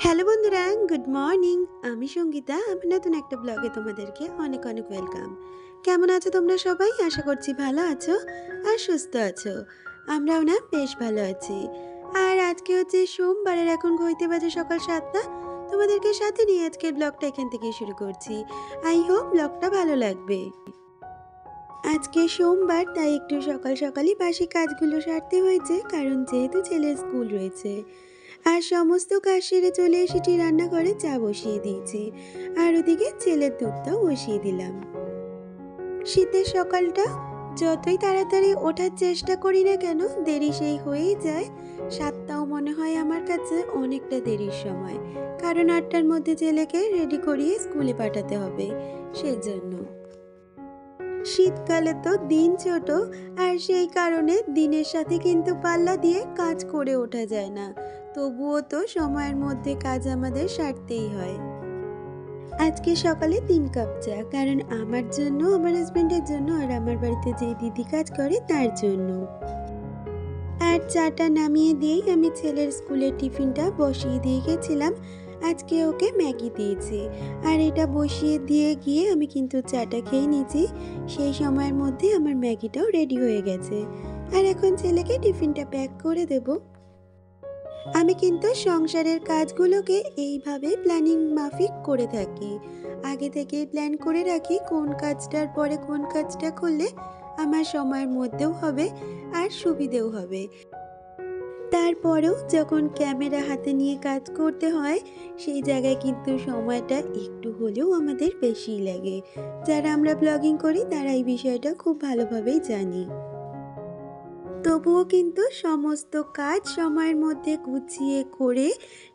Hello বন্ধুরা, good morning. আমি সঙ্গীতা। আমি নতুন একটা ব্লগে তোমাদেরকে অনেক অনেক ওয়েলকাম। কেমন আছো তোমরা সবাই? আশা করছি ভালো আছো আর সুস্থ আছো। আমরাও না বেশ ভালো আছি। আর আজকে হচ্ছে সোমবারের, এখন ঘড়িতে বাজে সকাল 7টা। তোমাদেরকে সাথে নিয়ে আজকের ব্লগটা এখান থেকেই শুরু করছি। আই হোপ ব্লগটা ভালো লাগবে। আজকে সোমবার, তাই একটু সকাল সকালই বাসি কাজগুলো সারতে হয়েছে, কারণ যেহেতু ছেলের স্কুল রয়েছে। আর সমস্ত কাজ সেরে চলে এসেছি রান্নাঘরে, চা বসিয়ে দিয়েছি। আর ওদিকে ছেলের দুধটাও বসিয়ে দিলাম। শীতের সকালটা যতই তাড়াতাড়ি ওঠার চেষ্টা করি না কেন, দেরি সেই হয়েই যায়। 7টাও মনে হয় আমার কাছে অনেকটা দেরির সময়, কারণ 8টার মধ্যে ছেলেকে রেডি করিয়ে স্কুলে পাঠাতে হবে, সেই জন্য। শীতকালে তো দিন ছোট, আর সেই কারণে দিনের সাথে কিন্তু পাল্লা দিয়ে কাজ করে ওঠা যায় না। তবুও তো সময়ের মধ্যে কাজ আমাদের সারতেই হয়। আজকে সকালে 3 কাপ চা, কারণ আমার জন্য, আমার হাজবেন্ডের জন্য, আর আমার বাড়িতে যে দিদি কাজ করে তার জন্য। আর চাটা নামিয়ে দিয়েই আমি ছেলের স্কুলের টিফিনটা বসিয়ে দিয়ে গেছিলাম। আজকে ওকে ম্যাগি দিয়েছি, আর এটা বসিয়ে দিয়ে গিয়ে আমি কিন্তু চাটা খেয়ে নিয়েছি। সেই সময়ের মধ্যে আমার ম্যাগিটাও রেডি হয়ে গেছে। আর এখন ছেলেকে টিফিনটা প্যাক করে দেব। আমি কিন্তু সংসারের কাজগুলোকে এইভাবে প্ল্যানিং মাফিক করে থাকি। আগে থেকেই প্ল্যান করে রাখি কোন কাজটার পরে কোন কাজটা করলে আমার সময়ের মধ্যেও হবে আর সুবিধেও হবে। তারপরেও যখন ক্যামেরা হাতে নিয়ে কাজ করতে হয়, সেই জায়গায় কিন্তু সময়টা একটু হলেও আমাদের বেশিই লাগে। যারা আমরা ব্লগিং করি তারা এই বিষয়টা খুব ভালোভাবেই জানি। তবুও কিন্তু সমস্ত কাজ সময়ের মধ্যে গুছিয়ে করে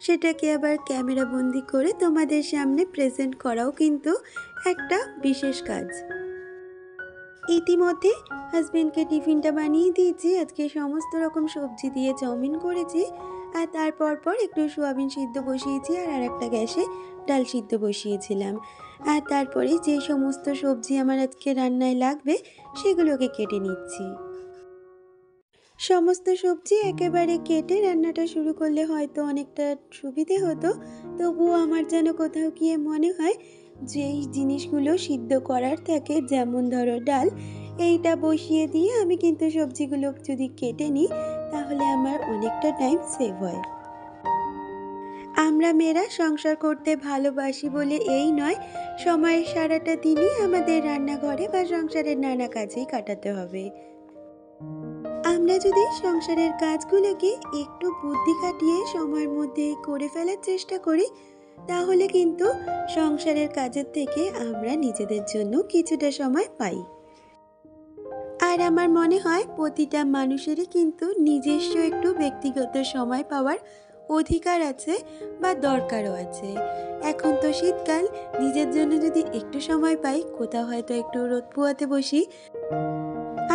সেটাকে আবার ক্যামেরাবন্দি করে তোমাদের সামনে প্রেজেন্ট করাও কিন্তু একটা বিশেষ কাজ। ইতিমধ্যে হাজবেন্ডকে টিফিনটা বানিয়ে দিয়েছি। আজকে সমস্ত রকম সবজি দিয়ে চাউমিন করেছি, আর তারপর একটু সোয়াবিন সিদ্ধ বসিয়েছি, আর আরেকটা গ্যাসে ডাল সিদ্ধ বসিয়েছিলাম। আর তারপরে যে সমস্ত সবজি আমার আজকে রান্নায় লাগবে সেগুলোকে কেটে নিচ্ছি। সমস্ত সবজি একেবারে কেটে রান্নাটা শুরু করলে হয়তো অনেকটা সুবিধে হতো। তবুও আমার যেন কোথাও গিয়ে মনে হয় যে এই জিনিসগুলো সিদ্ধ করার থাকে, যেমন ধরো ডাল, এইটা বসিয়ে দিয়ে আমি কিন্তু সবজিগুলো যদি কেটে নিই তাহলে আমার অনেকটা টাইম সেভ হয়। আমরা মেয়েরা সংসার করতে ভালোবাসি বলে এই নয়, সময়ের সারাটা দিনই আমাদের রান্নাঘরে বা সংসারের নানা কাজেই কাটাতে হবে। আমরা যদি সংসারের কাজগুলোকে একটু বুদ্ধি খাটিয়ে সময়ের মধ্যে করে ফেলার চেষ্টা করি, তাহলে কিন্তু সংসারের কাজের থেকে আমরা নিজেদের জন্য কিছুটা সময় পাই। আর আমার মনে হয় প্রতিটা মানুষেরই কিন্তু নিজস্ব একটু ব্যক্তিগত সময় পাওয়ার অধিকার আছে বা দরকারও আছে। এখন তো শীতকাল, নিজের জন্য যদি একটু সময় পাই, কোথাও হয়তো একটু রোদ পোয়াতে বসি।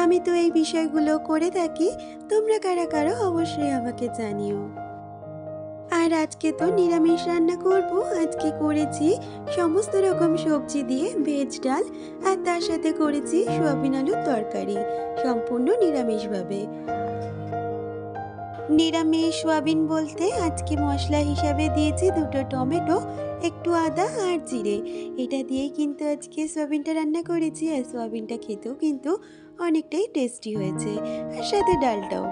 আমি তো এই বিষয়গুলো করে থাকি। তোমরা কারা কারা অবশ্যই আমাকে জানিও। আর আজকে তো নিরামিষ রান্না করব। আজকে করেছি সমস্ত রকম সবজি দিয়ে ভেজ ডাল, আর তার সাথে করেছি সোয়াবিন আলুর তরকারি, সম্পূর্ণ নিরামিষভাবে। নিরামিষ সোয়াবিন বলতে আজকে মশলা হিসাবে দিয়েছি 2টো টমেটো, একটু আদা আর জিরে। এটা দিয়েই কিন্তু আজকে সোয়াবিনটা রান্না করেছি, আর সোয়াবিনটা খেতেও কিন্তু অনেকটাই টেস্টি হয়েছে, আর সাথে ডালটাও।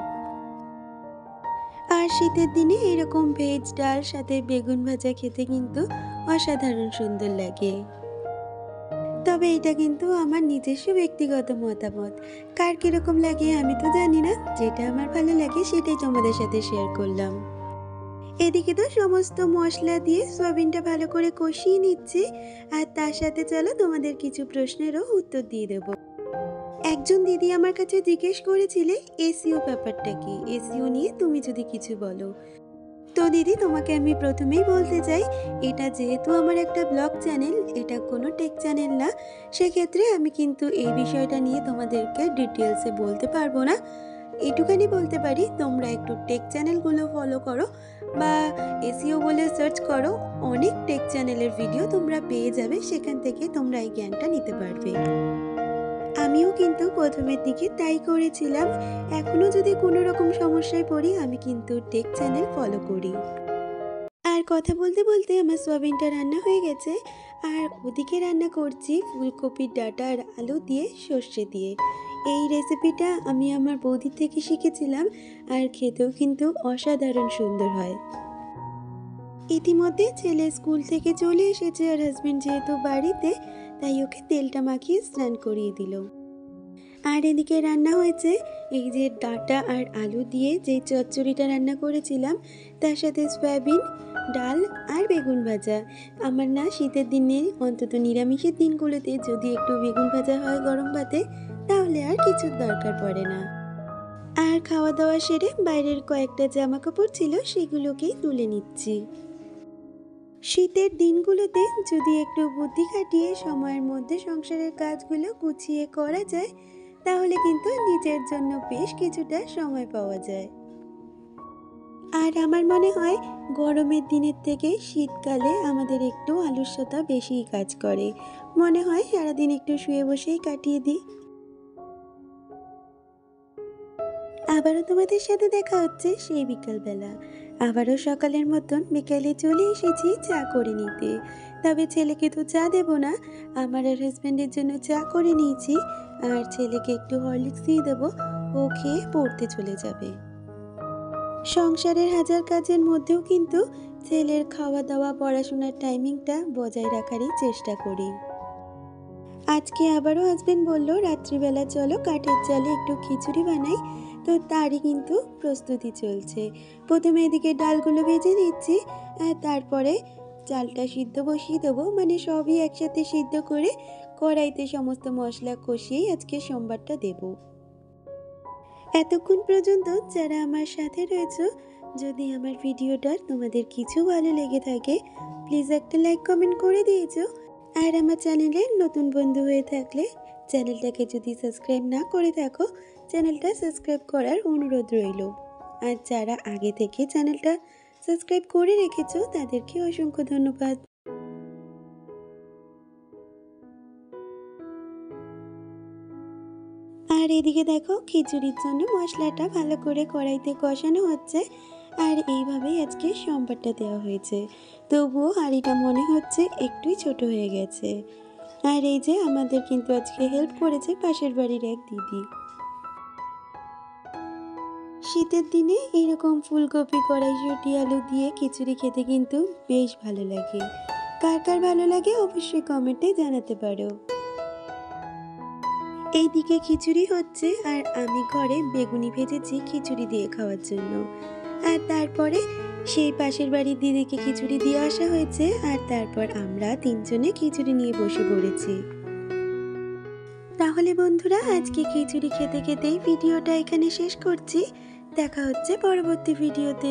আর শীতের দিনে এরকম ভেজ ডাল সাথে বেগুন ভাজা খেতে কিন্তু অসাধারণ সুন্দর লাগে। তবে এটা কিন্তু আমার নিজস্ব ব্যক্তিগত মতামত, কার কিরকম লাগে আমি তো জানি না। যেটা আমার ভালো লাগে সেটাই তোমাদের সাথে শেয়ার করলাম। এদিকে তো সমস্ত মশলা দিয়ে সোয়াবিনটা ভালো করে কষিয়ে নিচ্ছি, আর তার সাথে চলো তোমাদের কিছু প্রশ্নেরও উত্তর দিয়ে দেবো। একজন দিদি আমার কাছে জিজ্ঞেস করেছিলে এসইও ব্যাপারটা কি, এসইও নিয়ে তুমি যদি কিছু বলো। তো দিদি, তোমাকে আমি প্রথমেই বলতে চাই, এটা যেহেতু আমার একটা ব্লগ চ্যানেল, এটা কোনো টেক চ্যানেল না, সেক্ষেত্রে আমি কিন্তু এই বিষয়টা নিয়ে তোমাদেরকে ডিটেলসে বলতে পারবো না। এটুখানি বলতে পারি, তোমরা একটু টেক চ্যানেলগুলো ফলো করো বা এসইও বলে সার্চ করো, অনেক টেক চ্যানেলের ভিডিও তোমরা পেয়ে যাবে, সেখান থেকে তোমরা এই জ্ঞানটা নিতে পারবে। আমিও কিন্তু প্রথমের দিকে তাই করেছিলাম। এখনো যদি কোনো রকম সমস্যায় পড়ি, আমি কিন্তু টেক চ্যানেল ফলো করি। আর আর কথা বলতে বলতে আমার সোয়াবিনটা রান্না হয়ে গেছে। আর ওদিকে রান্না করছি ফুলকপির ডাঁটা আর আলু দিয়ে সর্ষে দিয়ে। এই রেসিপিটা আমি আমার বৌদির থেকে শিখেছিলাম, আর খেতেও কিন্তু অসাধারণ সুন্দর হয়। ইতিমধ্যে ছেলে স্কুল থেকে চলে এসেছে, আর হাজবেন্ড যেহেতু বাড়িতে, তাই ওকে তেলটা মাখিয়ে স্নান করিয়ে দিল। আর এদিকে রান্না হয়েছে এই যে ডাঁটা আর আলু দিয়ে যে চচ্চড়িটা রান্না করেছিলাম, তার সাথে সয়াবিন, ডাল আর বেগুন ভাজা। আমার না শীতের দিনে, অন্তত নিরামিষের দিনগুলোতে যদি একটু বেগুন ভাজা হয় গরম ভাতে, তাহলে আর কিছুর দরকার পড়ে না। আর খাওয়া দাওয়া সেরে বাইরের কয়েকটা জামা কাপড় ছিল, সেগুলোকেই তুলে নিচ্ছি। শীতের দিনগুলোতে যদি একটু বুদ্ধি খাটিয়ে সময়ের মধ্যে সংসারের কাজগুলো গুছিয়ে করা যায়, তাহলে কিন্তু নিজের জন্য বেশ কিছুটা সময় পাওয়া যায়। আর আমার মনে হয় গরমের দিনের থেকে শীতকালে আমাদের একটু আলস্যতা বেশিই কাজ করে। মনে হয় সারাদিন একটু শুয়ে বসেই কাটিয়ে দিই। আবারও তোমাদের সাথে দেখা হচ্ছে সেই বিকালবেলা। আবারও সকালের মতন বিকালে চলে এসেছি চা করে নিতে। তবে ছেলেকে তো চা দেব না, আমার আর হাজব্যান্ডের জন্য চা করে নিয়েছি। আর ছেলেকে একটু হরলিক্স দিয়ে দেবো, ও খেয়ে পড়তে চলে যাবে। সংসারের হাজার কাজের মধ্যেও কিন্তু ছেলের খাওয়া দাওয়া পড়াশোনার টাইমিংটা বজায় রাখারই চেষ্টা করি। আজকে আবারও হাজবেন্ড বলল রাত্রিবেলা চলো কাঠের জালে একটু খিচুড়ি বানাই, তো তারই কিন্তু প্রস্তুতি চলছে। প্রথমে এদিকে ডালগুলো ভেজে দিচ্ছি, আর তারপরে চালটা সিদ্ধ বসিয়ে দেবো, মানে সবই একসাথে সিদ্ধ করে কড়াইতে সমস্ত মশলা কষিয়েই আজকে সোমবারটা দেব। এতক্ষণ পর্যন্ত যারা আমার সাথে রয়েছে, যদি আমার ভিডিওটা তোমাদের কিছু ভালো লেগে থাকে, প্লিজ একটা লাইক কমেন্ট করে দিয়েছো। আর আমার চ্যানেলের নতুন বন্ধু হয়ে থাকলে চ্যানেলটাকে যদি সাবস্ক্রাইব না করে থাকো, চ্যানেলটা সাবস্ক্রাইব করার অনুরোধ রইল। আর যারা আগে থেকে চ্যানেলটা সাবস্ক্রাইব করে রেখেছো, তাদেরকে অসংখ্য ধন্যবাদ। আর এদিকে দেখো খিচুড়ির জন্য মশলাটা ভালো করে কড়াইতে কষানো হচ্ছে। আর এইভাবেই আজকে সোমবারটা দেওয়া হয়েছে, তবুও হাঁড়িটা মনে হচ্ছে একটুই ছোট হয়ে গেছে। আর এই যে আমাদের কিন্তু আজকে হেল্প করেছে পাশের বাড়ির এক দিদি। শীতের দিনে এরকম ফুলকপি কড়াইশুঁটি আলু দিয়ে খিচুড়ি খেতে কিন্তু বেশ ভালো লাগে। কার কার ভালো লাগে অবশ্যই কমেন্টে জানাতে পারো। এইদিকে খিচুড়ি হচ্ছে, আর আমি ঘরে বেগুনি ভেজেছি খিচুড়ি দিয়ে খাওয়ার জন্য। আর তারপরে সেই পাশের বাড়ির দিদিকে খিচুড়ি দিয়ে আসা হয়েছে, আর তারপর আমরা তিনজনে খিচুড়ি নিয়ে বসে পড়েছি। তাহলে বন্ধুরা, আজকে খিচুড়ি খেতে খেতেই ভিডিওটা এখানে শেষ করছি। দেখা হচ্ছে পরবর্তী ভিডিওতে।